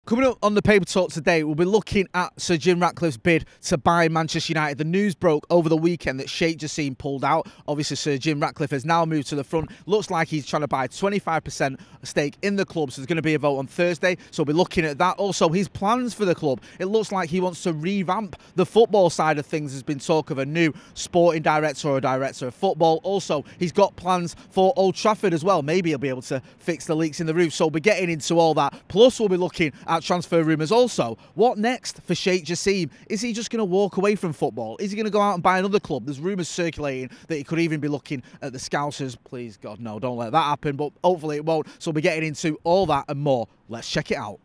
Coming up on the Paper Talk today, we'll be looking at Sir Jim Ratcliffe's bid to buy Manchester United. The news broke over the weekend that Sheikh Jassim pulled out. Obviously, Sir Jim Ratcliffe has now moved to the front. Looks like he's trying to buy 25% stake in the club, so there's going to be a vote on Thursday. So we'll be looking at that. Also, his plans for the club. It looks like he wants to revamp the football side of things. There's been talk of a new sporting director or a director of football. Also, he's got plans for Old Trafford as well. Maybe he'll be able to fix the leaks in the roof. So we'll be getting into all that. Plus, we'll be looking at transfer rumours. Also, what next for Sheikh Jassim? Is he just going to walk away from football? Is he going to go out and buy another club? There's rumours circulating that he could even be looking at the Scousers. Please, God, no, don't let that happen, but hopefully it won't. So we'll be getting into all that and more. Let's check it out.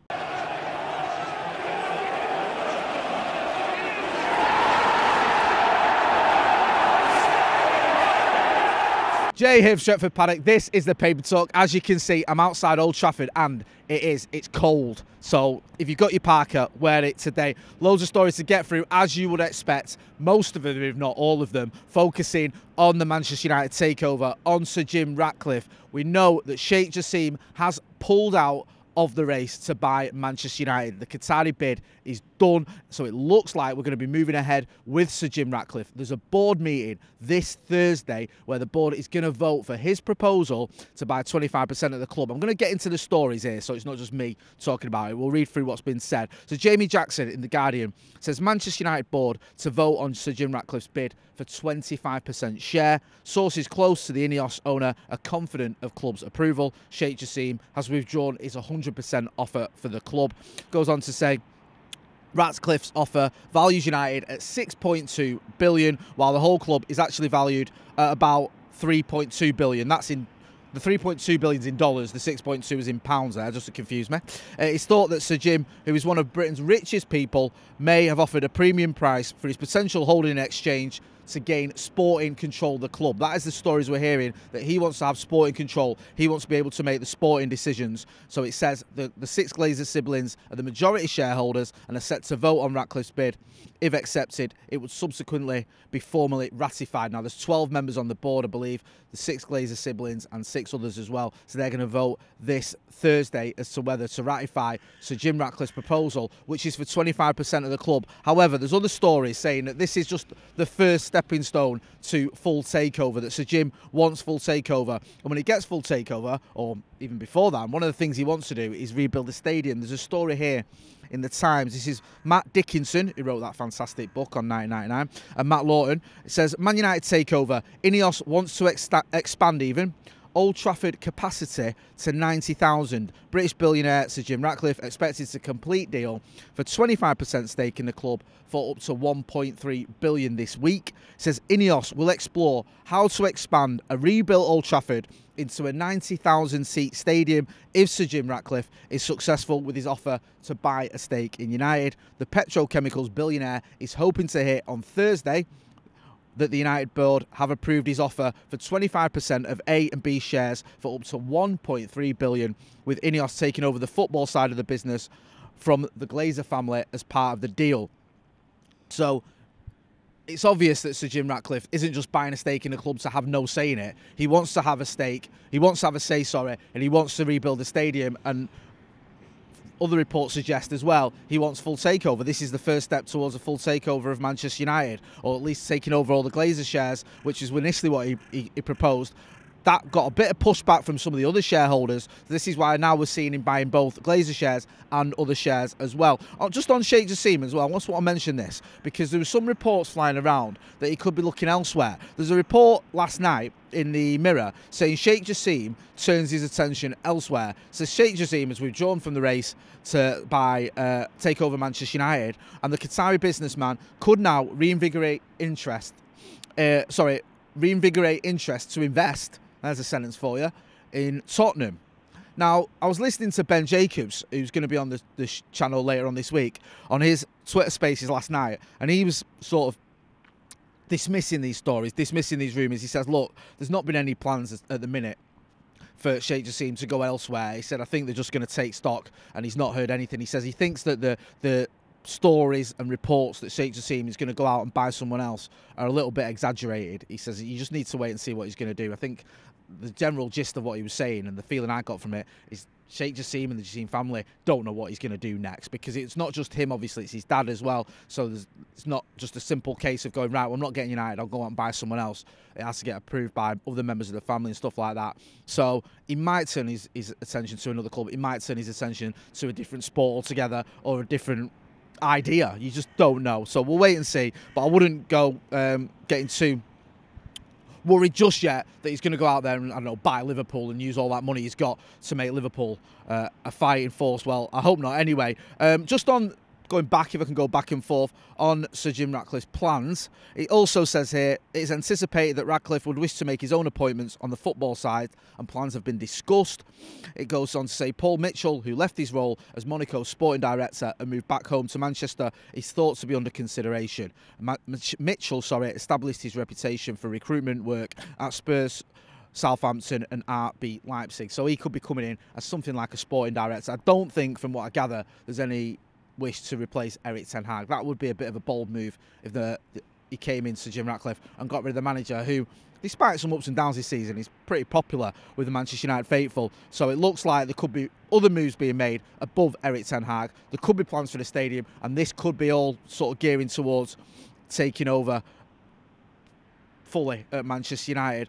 Jay here from Stretford Paddock. This is the Paper Talk. As you can see, I'm outside Old Trafford and it's cold. So if you've got your parka, wear it today. Loads of stories to get through, as you would expect. Most of them, if not all of them, focusing on the Manchester United takeover, on Sir Jim Ratcliffe. We know that Sheikh Jassim has pulled out of the race to buy Manchester United. The Qatari bid is done, so it looks like we're going to be moving ahead with Sir Jim Ratcliffe. There's a board meeting this Thursday where the board is going to vote for his proposal to buy 25% of the club. I'm going to get into the stories here, so it's not just me talking about it. We'll read through what's been said. So Jamie Jackson in The Guardian says Manchester United board to vote on Sir Jim Ratcliffe's bid for 25% share. Sources close to the Ineos owner are confident of club's approval. Sheikh Jassim has withdrawn his 100% offer for the club. Goes on to say Ratcliffe's offer values United at 6.2 billion, while the whole club is actually valued at about 3.2 billion. That's in the 3.2 billion is in dollars, the 6.2 is in pounds there, just to confuse me. It's thought that Sir Jim, who is one of Britain's richest people, may have offered a premium price for his potential holding in exchange to gain sporting control of the club. That is the stories we're hearing, that he wants to have sporting control. He wants to be able to make the sporting decisions. So it says the six Glazer siblings are the majority shareholders and are set to vote on Ratcliffe's bid. If accepted, it would subsequently be formally ratified. Now, there's 12 members on the board, I believe, the six Glazer siblings and 6 others as well. So they're going to vote this Thursday as to whether to ratify Sir Jim Ratcliffe's proposal, which is for 25% of the club. However, there's other stories saying that this is just the first stepping stone to full takeover, that Sir Jim wants full takeover. And when he gets full takeover, or even before that, one of the things he wants to do is rebuild the stadium. There's a story here in the Times. This is Matt Dickinson, who wrote that fantastic book on 1999, and Matt Lawton. It says, Man United takeover. Ineos wants to expand even. Old Trafford capacity to 90,000. British billionaire Sir Jim Ratcliffe expected to complete deal for 25% stake in the club for up to 1.3 billion this week. It says Ineos will explore how to expand a rebuilt Old Trafford into a 90,000 seat stadium if Sir Jim Ratcliffe is successful with his offer to buy a stake in United. The petrochemicals billionaire is hoping to hear on Thursday that the United board have approved his offer for 25% of A and B shares for up to 1.3 billion, with Ineos taking over the football side of the business from the Glazer family as part of the deal. So it's obvious that Sir Jim Ratcliffe isn't just buying a stake in the club to have no say in it. He wants to have a stake, he wants to have a say, and he wants to rebuild the stadium. And other reports suggest as well he wants full takeover. This is the first step towards a full takeover of Manchester United, or at least taking over all the Glazer shares, which is initially what he proposed. That got a bit of pushback from some of the other shareholders. This is why now we're seeing him buying both Glazer shares and other shares as well. Just on Sheikh Jassim as well, I just want to mention this because there were some reports flying around that he could be looking elsewhere. There's a report last night in the Mirror saying Sheikh Jassim turns his attention elsewhere. So Sheikh Jassim has withdrawn from the race to take over Manchester United, and the Qatari businessman could now reinvigorate interest to invest. There's a sentence for you, in Tottenham. Now, I was listening to Ben Jacobs, who's going to be on the channel later on this week, on his Twitter Spaces last night, and he was sort of dismissing these stories, dismissing these rumours. He says, look, there's not been any plans at the minute for Sheikh Jassim to go elsewhere. He said, I think they're just going to take stock, and he's not heard anything. He says he thinks that the stories and reports that Sheikh Jassim is going to go out and buy someone else are a little bit exaggerated. He says you just need to wait and see what he's going to do. I think the general gist of what he was saying and the feeling I got from it is Sheikh Jassim and the Jassim family don't know what he's going to do next, because it's not just him, obviously, it's his dad as well. So it's not just a simple case of going, right, well, I'm not getting United, I'll go out and buy someone else. It has to get approved by other members of the family and stuff like that. So he might turn his attention to another club. He might turn his attention to a different sport altogether, or a different idea. You just don't know. So we'll wait and see. But I wouldn't go getting too worried just yet that he's going to go out there and, I don't know, buy Liverpool and use all that money he's got to make Liverpool a fighting force. Well, I hope not anyway. Just on going back, if I can go back and forth, on Sir Jim Ratcliffe's plans, it also says here, it's anticipated that Ratcliffe would wish to make his own appointments on the football side, and plans have been discussed. It goes on to say Paul Mitchell, who left his role as Monaco's sporting director and moved back home to Manchester, is thought to be under consideration. Mitchell, established his reputation for recruitment work at Spurs, Southampton and RB Leipzig, so he could be coming in as something like a sporting director. I don't think, from what I gather, there's any wish to replace Erik ten Hag. That would be a bit of a bold move if he came in, Sir Jim Ratcliffe, and got rid of the manager who, despite some ups and downs this season, is pretty popular with the Manchester United faithful. So it looks like there could be other moves being made above Erik ten Hag. There could be plans for the stadium, and this could be all sort of gearing towards taking over fully at Manchester United.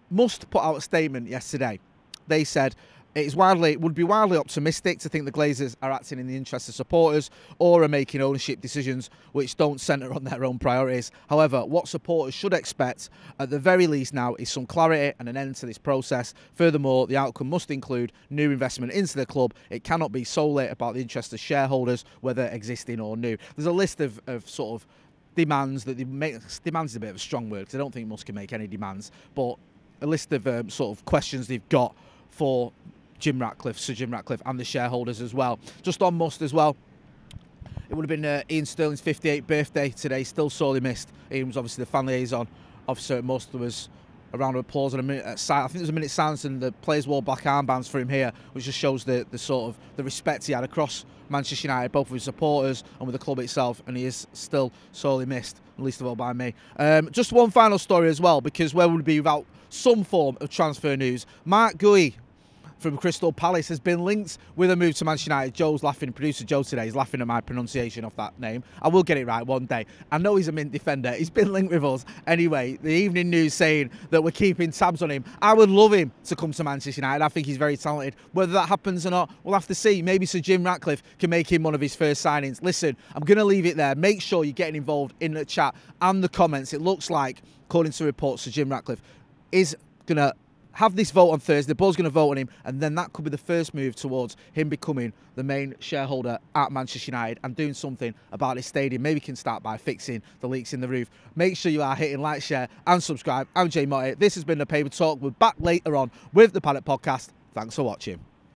Must put out a statement yesterday. They said it would be wildly optimistic to think the Glazers are acting in the interest of supporters or are making ownership decisions which don't centre on their own priorities. However, what supporters should expect at the very least now is some clarity and an end to this process. Furthermore, the outcome must include new investment into the club. It cannot be solely about the interest of shareholders, whether existing or new. There's a list of sort of demands that they make. Demands is a bit of a strong word, because I don't think Musk can make any demands, but a list of sort of questions they've got for Jim Ratcliffe, Sir Jim Ratcliffe, and the shareholders as well. Just on Must as well, it would have been Ian Sterling's 58th birthday today, still sorely missed. Ian was obviously the fan liaison officer at Must. There was a round of applause and a minute I think there was a minute silence, and the players wore black armbands for him here, which just shows the sort of the respect he had across Manchester United, both with his supporters and with the club itself, and he is still sorely missed, least of all by me. Just one final story as well, because where would it be without some form of transfer news? Mark Guehi from Crystal Palace has been linked with a move to Manchester United. Joe's laughing, producer Joe today is laughing at my pronunciation of that name. I will get it right one day. I know he's a mint defender. He's been linked with us. Anyway, the evening news saying that we're keeping tabs on him. I would love him to come to Manchester United. I think he's very talented. Whether that happens or not, we'll have to see. Maybe Sir Jim Ratcliffe can make him one of his first signings. Listen, I'm going to leave it there. Make sure you're getting involved in the chat and the comments. It looks like, according to reports, Sir Jim Ratcliffe is going to have this vote on Thursday. The board's going to vote on him, and then that could be the first move towards him becoming the main shareholder at Manchester United and doing something about this stadium. Maybe he can start by fixing the leaks in the roof. Make sure you are hitting like, share and subscribe. I'm Jay Motti. This has been The Paper Talk. We're back later on with the Paddock Podcast. Thanks for watching.